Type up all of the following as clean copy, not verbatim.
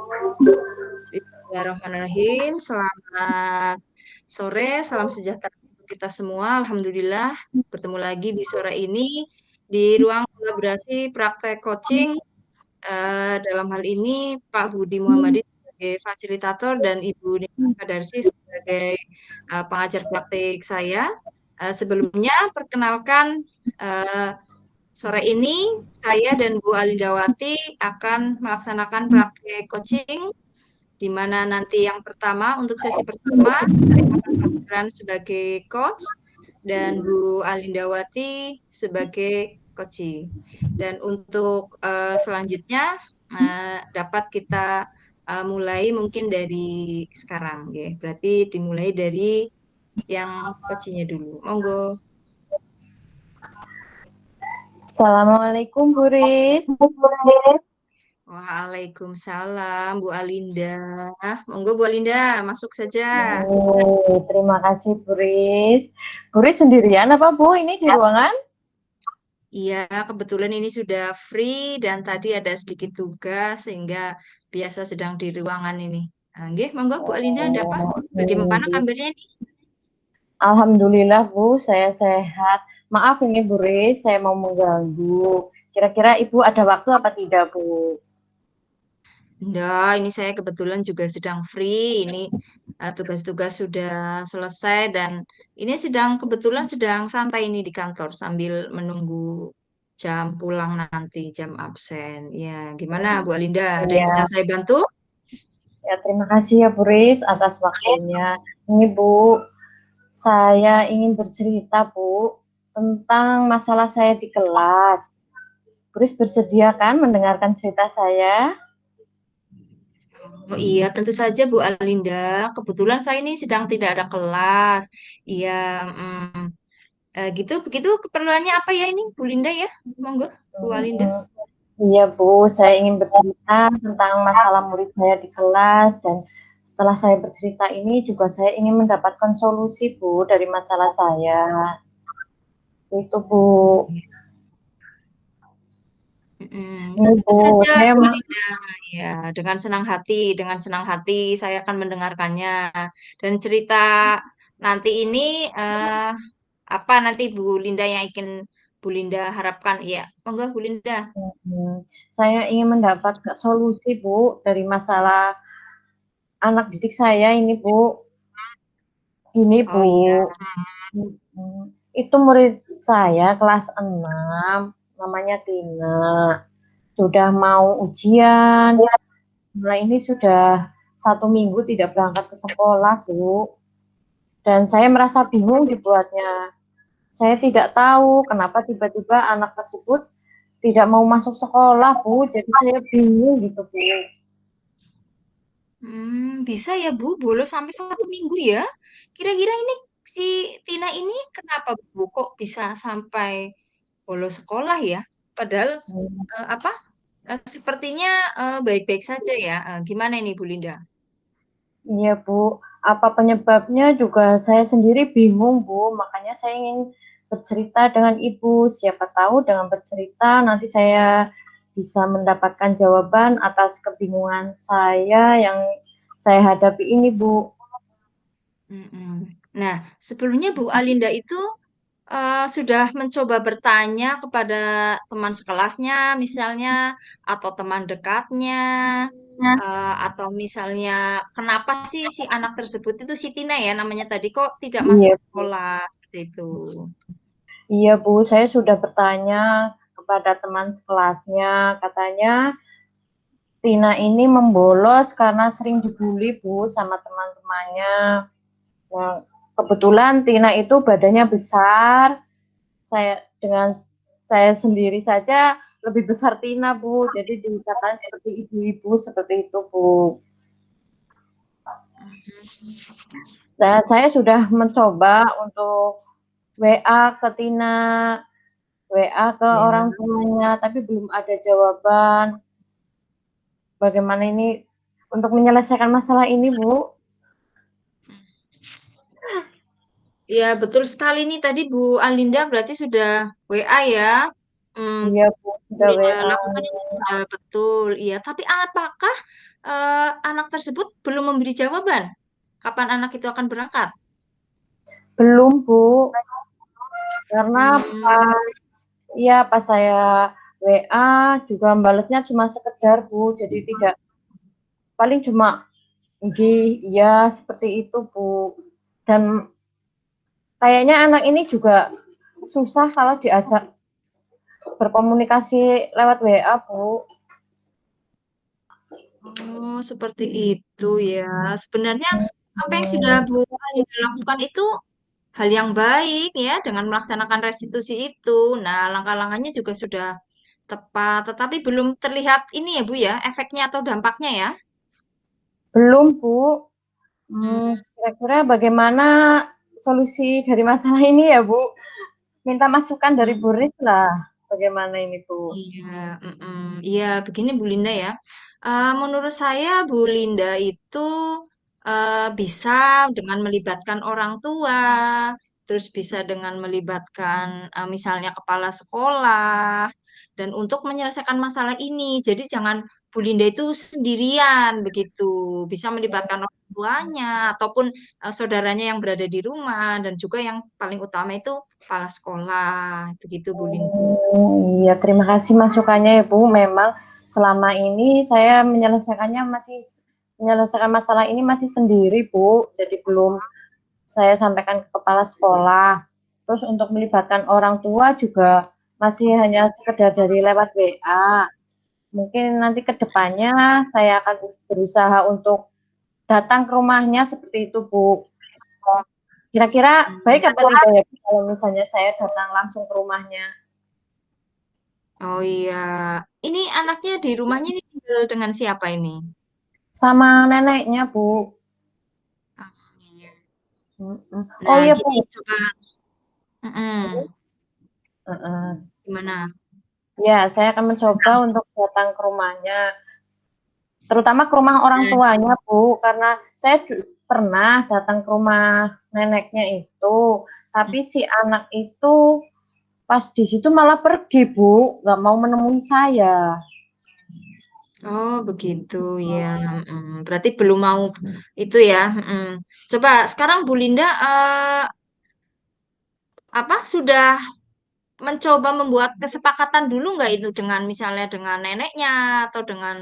Bismillahirrahmanirrahim. Selamat sore, salam sejahtera untuk kita semua. Alhamdulillah, bertemu lagi di sore ini di ruang kolaborasi praktek coaching. Dalam hal ini, Pak Budi Muhammadi sebagai fasilitator dan Ibu Nina Kadarsi sebagai pengajar praktik saya. Sebelumnya, perkenalkan eh, sore ini saya dan Bu Alindawati akan melaksanakan praktek coaching di mana nanti yang pertama untuk sesi pertama saya akan berperan sebagai coach dan Bu Alindawati sebagai coaching. Dan untuk selanjutnya dapat kita mulai mungkin dari sekarang ya. Berarti dimulai dari yang coachingnya dulu. Monggo. Assalamualaikum Bu Riz. Waalaikumsalam Bu Alinda. Monggo Bu Alinda, masuk saja. Terima kasih Bu Riz. Bu Riz sendirian apa Bu ini di ruangan? Iya, kebetulan ini sudah free dan tadi ada sedikit tugas sehingga biasa sedang di ruangan ini. Nggih, monggo Bu Alinda ada apa? Bagaimana kabarnya ini? Alhamdulillah Bu, saya sehat. Maaf ini Bu Riz, saya mau mengganggu. Kira-kira Ibu ada waktu apa tidak Bu? Enggak, ini saya kebetulan juga sedang free. Ini tugas-tugas sudah selesai dan ini kebetulan sedang santai ini di kantor sambil menunggu jam pulang nanti, jam absen. Ya, gimana Bu Alinda? Ada yang bisa Iya, saya bantu? ya terima kasih ya Bu Riz atas waktunya. Ini Bu, saya ingin bercerita Bu tentang masalah saya di kelas. Bu Riz bersedia kan mendengarkan cerita saya? Oh iya, tentu saja Bu Alinda. Kebetulan saya ini sedang tidak ada kelas. Iya, gitu. Begitu keperluannya apa ya ini, Bu Linda ya? Monggo, Bu Alinda. Iya Bu, saya ingin bercerita tentang masalah murid saya di kelas dan setelah saya bercerita ini juga saya ingin mendapatkan solusi Bu dari masalah saya. Itu Bu. Ini Tentu Bu, saja saya Bu Linda. Ya, dengan senang hati saya akan mendengarkannya. Dan cerita nanti ini apa nanti Bu Linda yang ingin Bu Linda harapkan? Iya, monggo Bu Linda. saya ingin mendapat solusi Bu dari masalah anak didik saya ini Bu. Ini Oh Bu, iya. itu murid saya kelas 6, namanya Tina. Sudah mau ujian, nah ini sudah 1 minggu tidak berangkat ke sekolah, Bu. Dan saya merasa bingung dibuatnya. Saya tidak tahu kenapa tiba-tiba anak tersebut tidak mau masuk sekolah, Bu. Jadi saya bingung gitu, Bu. Bisa ya Bu, bolos sampai 1 minggu ya. Kira-kira ini si Tina ini kenapa Bu? Kok bisa sampai bolos sekolah ya? Padahal apa? Sepertinya baik-baik saja ya. Gimana ini Bu Linda? Iya, Bu. Apa penyebabnya juga saya sendiri bingung, Bu. Makanya saya ingin bercerita dengan Ibu. Siapa tahu dengan bercerita nanti saya bisa mendapatkan jawaban atas kebingungan saya yang saya hadapi ini, Bu. Mm-mm. Nah, sebelumnya Bu Alinda itu sudah mencoba bertanya kepada teman sekelasnya, misalnya, atau teman dekatnya, atau misalnya, kenapa sih si anak tersebut itu si Tina ya namanya tadi kok tidak masuk Iya, Bu. sekolah seperti itu. Iya, Bu. Saya sudah bertanya kepada teman sekelasnya. Katanya Tina ini membolos karena sering dibully, Bu, sama teman-temannya. Nah, kebetulan Tina itu badannya besar. Dengan saya sendiri saja lebih besar Tina, Bu. Jadi dikatakan seperti ibu-ibu seperti itu, Bu. Dan saya sudah mencoba untuk WA ke Tina, WA ke Ya. orang tuanya, tapi belum ada jawaban. Bagaimana ini untuk menyelesaikan masalah ini, Bu? Ya, betul sekali nih tadi Bu Alinda berarti sudah WA ya. Hmm, Iya, Bu, Bu sudah Linda WA. lakukan ini sudah betul. Iya, tapi apakah anak tersebut belum memberi jawaban kapan anak itu akan berangkat. Belum, Bu. Karena Hmm, pas saya WA juga balasnya cuma sekedar, Bu. Jadi tidak, paling cuma nggih, iya seperti itu, Bu. Dan kayaknya anak ini juga susah kalau diajak berkomunikasi lewat WA, Bu. oh, seperti itu ya. Sebenarnya apa yang sudah Hmm, Bu Linda lakukan itu hal yang baik ya dengan melaksanakan restitusi itu. Nah, langkah-langkahnya juga sudah tepat, tetapi belum terlihat ini ya Bu ya, efeknya atau dampaknya ya. belum, Bu. Hmm, Kira-kira bagaimana solusi dari masalah ini ya, Bu? Minta masukan dari hmm, Bu Riz lah. Bagaimana ini, Bu? iya, iya, begini Bu Linda ya. Menurut saya Bu Linda itu bisa dengan melibatkan orang tua, terus bisa dengan melibatkan misalnya kepala sekolah, dan untuk menyelesaikan masalah ini. Jadi jangan Bu Linda itu sendirian begitu, bisa melibatkan orang tuanya ataupun saudaranya yang berada di rumah, dan juga yang paling utama itu kepala sekolah, begitu Bu Linda. Iya, terima kasih masukannya ya, Bu. Memang selama ini saya menyelesaikan masalah ini masih sendiri, Bu. Jadi belum saya sampaikan ke kepala sekolah. Terus untuk melibatkan orang tua juga masih hanya sekedar dari lewat WA. Mungkin nanti ke depannya saya akan berusaha untuk datang ke rumahnya seperti itu, Bu. Kira-kira baik apa tidak ya, Bu, kalau misalnya saya datang langsung ke rumahnya? Oh iya, ini anaknya di rumahnya ini tinggal dengan siapa ini? Sama neneknya, Bu. Oh iya. Oh Nah, iya, gini Bu. coba, mm-mm. Heeh. Gimana? Ya, saya akan mencoba untuk datang ke rumahnya, terutama ke rumah orang Nah, tuanya, Bu, karena saya pernah datang ke rumah neneknya itu, tapi si anak itu pas di situ malah pergi, Bu, nggak mau menemui saya. oh begitu ya. Berarti belum mau itu ya. Coba sekarang Bu Linda apa sudah mencoba membuat kesepakatan dulu nggak itu dengan misalnya dengan neneknya atau dengan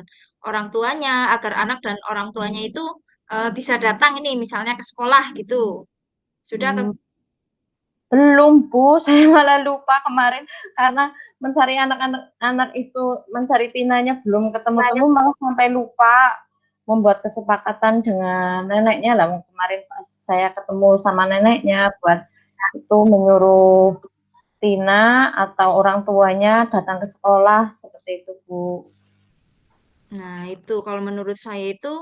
orang tuanya agar anak dan orang tuanya itu bisa datang ini misalnya ke sekolah gitu. Sudah atau Hmm, belum, Bu, saya malah lupa kemarin karena mencari anak-anak itu, mencari Tinanya belum ketemu-temu, malah sampai lupa membuat kesepakatan dengan neneknya lah. Kemarin pas saya ketemu sama neneknya buat itu menyuruh Tina atau orang tuanya datang ke sekolah seperti itu, Bu. Nah, itu kalau menurut saya itu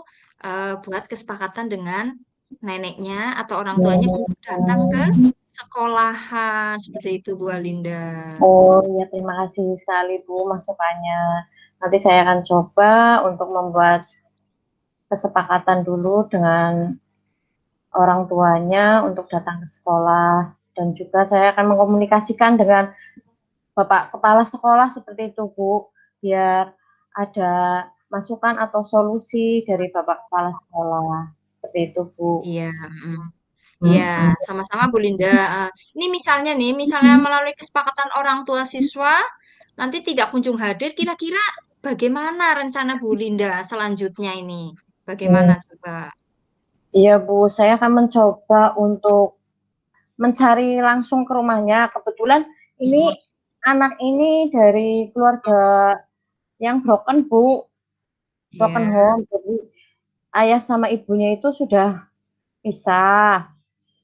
buat kesepakatan dengan neneknya atau orang tuanya untuk datang ke sekolahan seperti itu Bu Alinda. Oh iya, terima kasih sekali, Bu, masukannya. Nanti saya akan coba untuk membuat kesepakatan dulu dengan orang tuanya untuk datang ke sekolah, dan juga saya akan mengkomunikasikan dengan Bapak Kepala Sekolah seperti itu, Bu, biar ada masukan atau solusi dari Bapak Kepala Sekolah. Seperti itu, Bu. Iya, iya, Mm-mm. sama-sama Bu Linda. Ini misalnya nih, misalnya melalui kesepakatan orang tua siswa nanti tidak kunjung hadir, kira-kira bagaimana rencana Bu Linda selanjutnya ini? Bagaimana Hmm. coba? Iya, Bu, saya akan mencoba untuk mencari langsung ke rumahnya. Kebetulan ini Mm, anak ini dari keluarga yang broken, Bu, broken ya. home. Jadi ayah sama ibunya itu sudah pisah.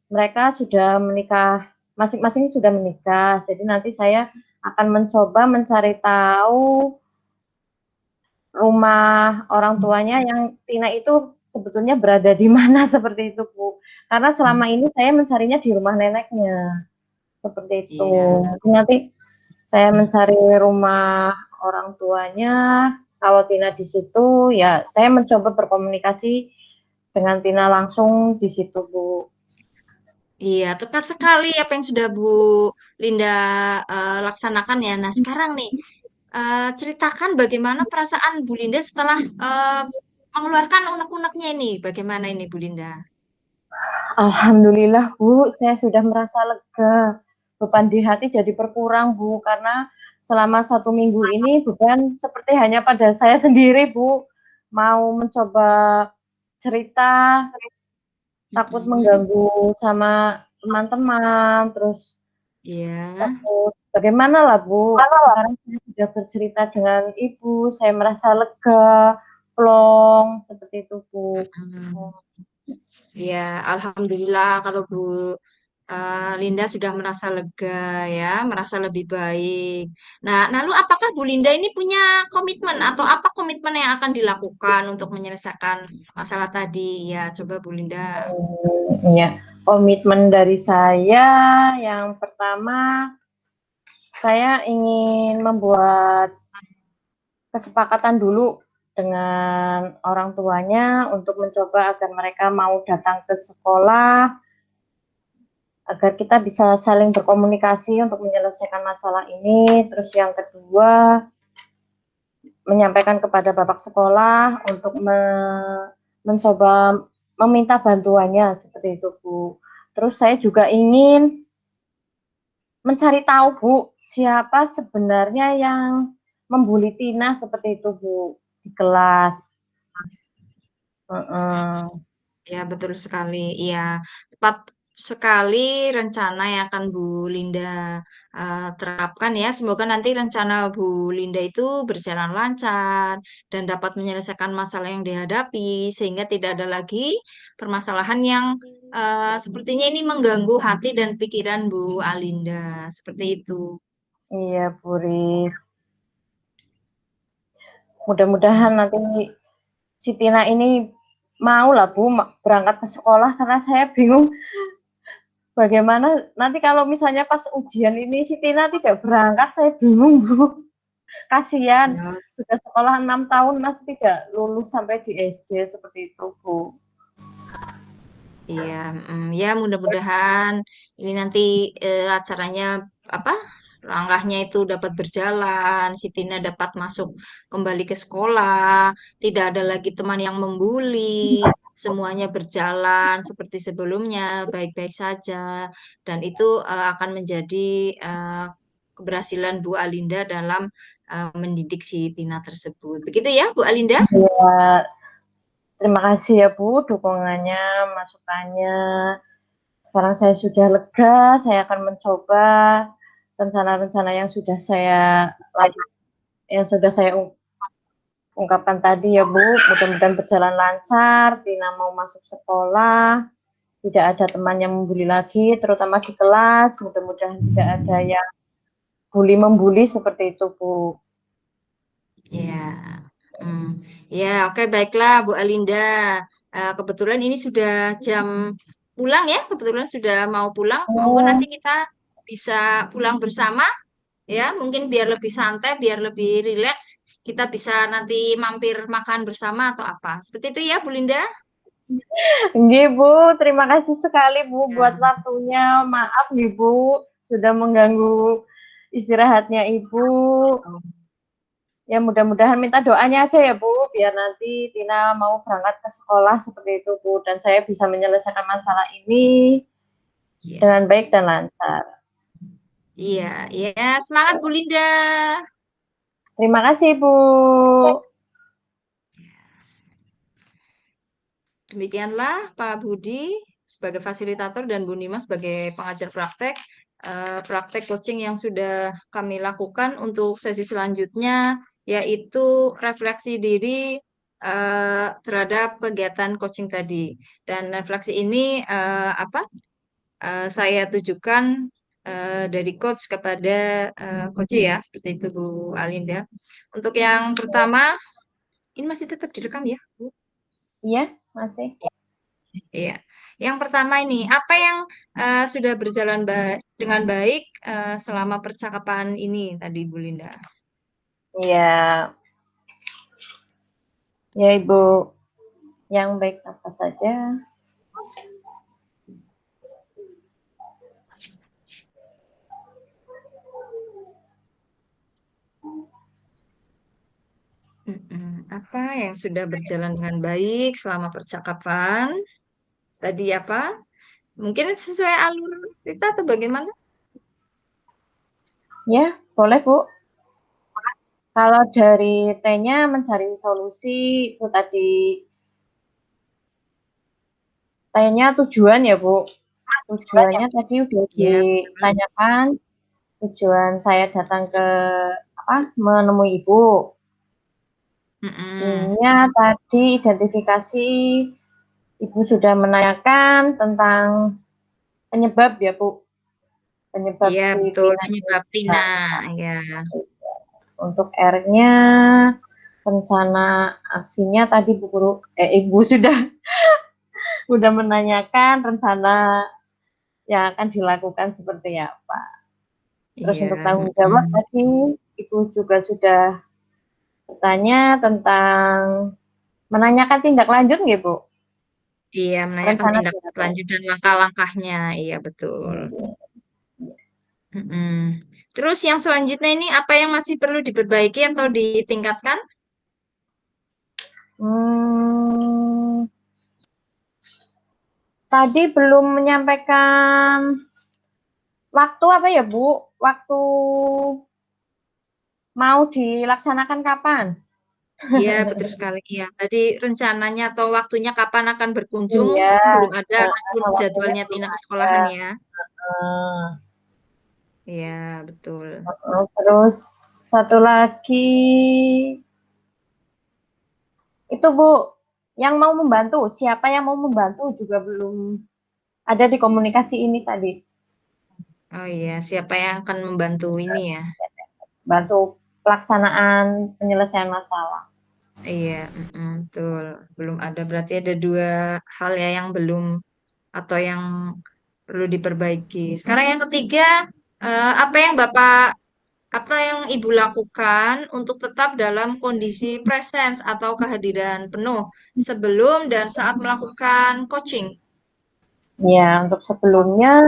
Mereka sudah menikah, masing-masing sudah menikah. Jadi nanti saya akan mencoba mencari tahu rumah orang tuanya yang Tina itu sebetulnya berada di mana seperti itu, Bu. Karena selama ini saya mencarinya di rumah neneknya. Seperti itu. Iya. Nanti saya mencari rumah orang tuanya. Kalau Tina di situ, ya saya mencoba berkomunikasi dengan Tina langsung di situ, Bu. Iya, tepat sekali apa yang sudah Bu Linda laksanakan ya. Nah, sekarang nih, ceritakan bagaimana perasaan Bu Linda setelah mengeluarkan unek-uneknya ini. Bagaimana ini Bu Linda? Alhamdulillah Bu, saya sudah merasa lega. Beban di hati jadi berkurang Bu, karena selama 1 minggu ini beban seperti hanya pada saya sendiri Bu. Mau mencoba cerita, takut Mm-mm. mengganggu sama teman-teman, terus Iya. takut bagaimana lah Bu. Sekarang saya sudah bercerita dengan Ibu, saya merasa lega, plong, seperti itu Bu. Mm-mm. Ya, alhamdulillah kalau Bu Linda sudah merasa lega ya, merasa lebih baik. Nah, lalu apakah Bu Linda ini punya komitmen atau apa komitmen yang akan dilakukan untuk menyelesaikan masalah tadi? Ya, coba Bu Linda. Iya, komitmen dari saya yang pertama, saya ingin membuat kesepakatan dulu dengan orang tuanya untuk mencoba agar mereka mau datang ke sekolah, agar kita bisa saling berkomunikasi untuk menyelesaikan masalah ini. Terus yang kedua, menyampaikan kepada bapak sekolah untuk mencoba meminta bantuannya seperti itu Bu. Terus saya juga ingin mencari tahu Bu, siapa sebenarnya yang membuli Tina seperti itu Bu di kelas. Uh-uh. Ya, betul sekali. Iya, tepat sekali rencana yang akan Bu Linda terapkan ya. Semoga nanti rencana Bu Linda itu berjalan lancar dan dapat menyelesaikan masalah yang dihadapi sehingga tidak ada lagi permasalahan yang sepertinya ini mengganggu hati dan pikiran Bu Alinda. Seperti itu. Iya Bu Riz. Mudah-mudahan nanti si Tina ini mau lah Bu berangkat ke sekolah, karena saya bingung bagaimana nanti kalau misalnya pas ujian ini si Tina tidak berangkat, saya bingung Bu. Kasihan, Ya, sudah sekolah 6 tahun masih tidak lulus sampai di SD seperti itu Bu. iya, ya mudah-mudahan ini nanti acaranya apa langkahnya itu dapat berjalan, si Tina dapat masuk kembali ke sekolah, tidak ada lagi teman yang membuli, semuanya berjalan seperti sebelumnya, baik-baik saja, dan itu akan menjadi eh, keberhasilan Bu Alinda dalam mendidik si Tina tersebut. Begitu ya, Bu Alinda? Ya, terima kasih ya Bu dukungannya, masukannya. Sekarang saya sudah lega, saya akan mencoba rencana-rencana yang sudah saya ungkapkan tadi ya Bu. Mudah-mudahan berjalan lancar, Tina mau masuk sekolah, tidak ada teman yang membuli lagi, terutama di kelas. Mudah-mudahan tidak ada yang bully membuli seperti itu Bu. Ya, hmm. Ya, oke baiklah Bu Alinda. Kebetulan ini sudah jam pulang ya, kebetulan sudah mau pulang. Monggo nanti Oh, kita bisa pulang bersama ya, mungkin biar lebih santai, biar lebih rileks. Kita bisa nanti mampir makan bersama atau apa. Seperti itu ya, Bu Linda. nggih Bu, terima kasih sekali Bu buat Ya. waktunya. Maaf nih Bu, sudah mengganggu istirahatnya Ibu. Ya mudah-mudahan minta doanya aja ya Bu, biar nanti Tina mau berangkat ke sekolah seperti itu Bu, dan saya bisa menyelesaikan masalah ini Iya, dengan baik dan lancar. iya, iya. Semangat Bu Linda. Terima kasih Bu. Demikianlah Pak Budi sebagai fasilitator dan Bu Nima sebagai pengajar praktek, praktek coaching yang sudah kami lakukan untuk sesi selanjutnya, yaitu refleksi diri terhadap kegiatan coaching tadi. Dan refleksi ini saya tujukan dari coach kepada coach ya, seperti itu Bu Alinda. Untuk yang pertama, ini masih tetap direkam ya, Bu? Iya, masih. Iya. Yang pertama ini, apa yang sudah berjalan dengan baik selama percakapan ini tadi, Bu Linda? Iya, ya Ibu. Yang baik apa saja? Apa yang sudah berjalan dengan baik selama percakapan? Tadi apa? Mungkin sesuai alur kita atau bagaimana? Ya, boleh Bu. Kalau dari T-nya mencari solusi itu tadi T-nya tujuan ya Bu. Tujuannya tadi udah Iya, betul. ditanyakan. Tujuan saya datang ke menemui Ibu. Mm-mm. Ini tadi identifikasi Ibu sudah menanyakan tentang penyebab ya Bu. Penyebab Iya, si betul. Tina ini Penyebab bisa. Tina. Ya. Untuk R-nya rencana aksinya tadi Bu Guru, Ibu sudah menanyakan rencana yang akan dilakukan seperti apa. Terus Iya. untuk tanggung jawab Mm-mm. tadi Ibu juga sudah bertanya tentang menanyakan tindak lanjut nggih Bu? Iya, menanyakan Rencana tindak tindak lanjut lanjut. dan langkah-langkahnya. Iya, betul. Mm-mm. Terus yang selanjutnya ini apa yang masih perlu diperbaiki atau ditingkatkan? Hmm, tadi belum menyampaikan waktu apa ya Bu? Waktu mau dilaksanakan kapan? Iya, betul sekali. Iya, tadi rencananya atau waktunya kapan akan berkunjung Iya, itu belum ada ataupun waktunya jadwalnya belum Tina ke ada. sekolahan ya. Eee, Iya, betul. terus satu lagi itu Bu, yang mau membantu, siapa yang mau membantu juga belum ada di komunikasi ini tadi. Oh iya, siapa yang akan membantu ini ya? Bantu pelaksanaan penyelesaian masalah. Iya, betul. Belum ada, berarti ada dua hal ya yang belum atau yang perlu diperbaiki. Sekarang yang ketiga, apa yang apa yang Ibu lakukan untuk tetap dalam kondisi presence atau kehadiran penuh sebelum dan saat melakukan coaching? Ya, untuk sebelumnya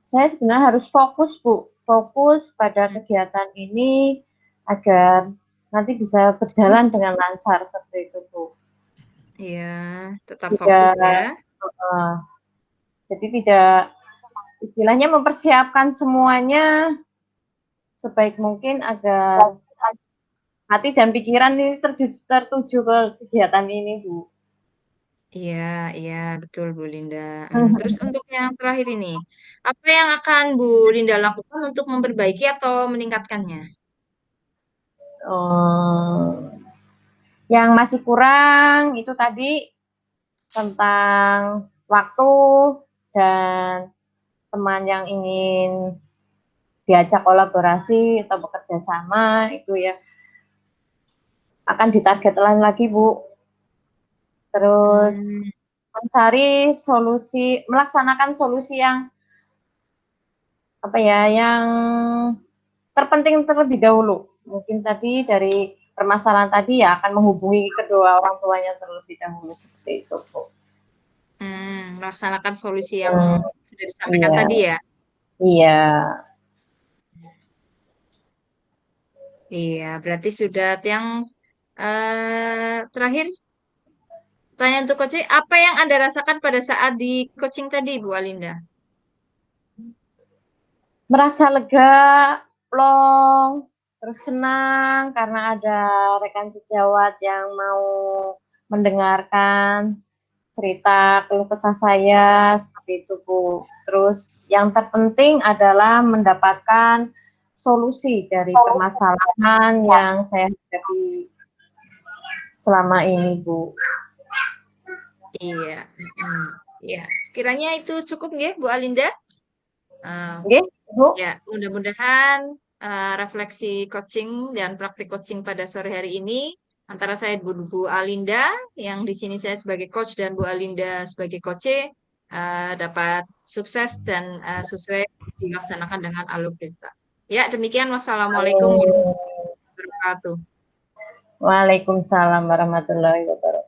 saya sebenarnya harus fokus Bu, fokus pada kegiatan ini agar nanti bisa berjalan dengan lancar seperti itu Bu. Iya, tetap fokus Tidak ya. heeh, jadi tidak istilahnya mempersiapkan semuanya sebaik mungkin agar hati dan pikiran ini tertuju ke kegiatan ini, Bu. Iya, iya, betul Bu Linda. Terus untuk yang terakhir ini, apa yang akan Bu Linda lakukan untuk memperbaiki atau meningkatkannya? Yang masih kurang itu tadi tentang waktu dan teman yang ingin diajak kolaborasi atau bekerja sama itu ya akan ditarget lain lagi, Bu. Terus Hmm, mencari solusi, melaksanakan solusi yang apa ya, yang terpenting terlebih dahulu. Mungkin tadi dari permasalahan tadi ya akan menghubungi kedua orang tuanya terlebih dahulu seperti itu, Bu. melaksanakan solusi yang Hmm, sudah disampaikan iya, tadi ya. iya. Iya, berarti sudah yang terakhir tanya untuk coaching, apa yang Anda rasakan pada saat di coaching tadi, Bu Alinda? Merasa lega, plong, terus senang karena ada rekan sejawat yang mau mendengarkan cerita keluh kesah saya seperti itu Bu. Terus yang terpenting adalah mendapatkan solusi dari permasalahan yang saya hadapi selama ini Bu. Iya, iya. Sekiranya itu cukup ya, Bu Alinda. Eh, Oke, Bu? Ya, mudah-mudahan refleksi coaching dan praktik coaching pada sore hari ini antara saya Bu Alinda, yang di sini saya sebagai coach dan Bu Alinda sebagai coach, dapat sukses dan sesuai dilaksanakan dengan alur kita. Ya, demikian. Wassalamualaikum Amin. warahmatullahi wabarakatuh. Waalaikumsalam warahmatullahi wabarakatuh.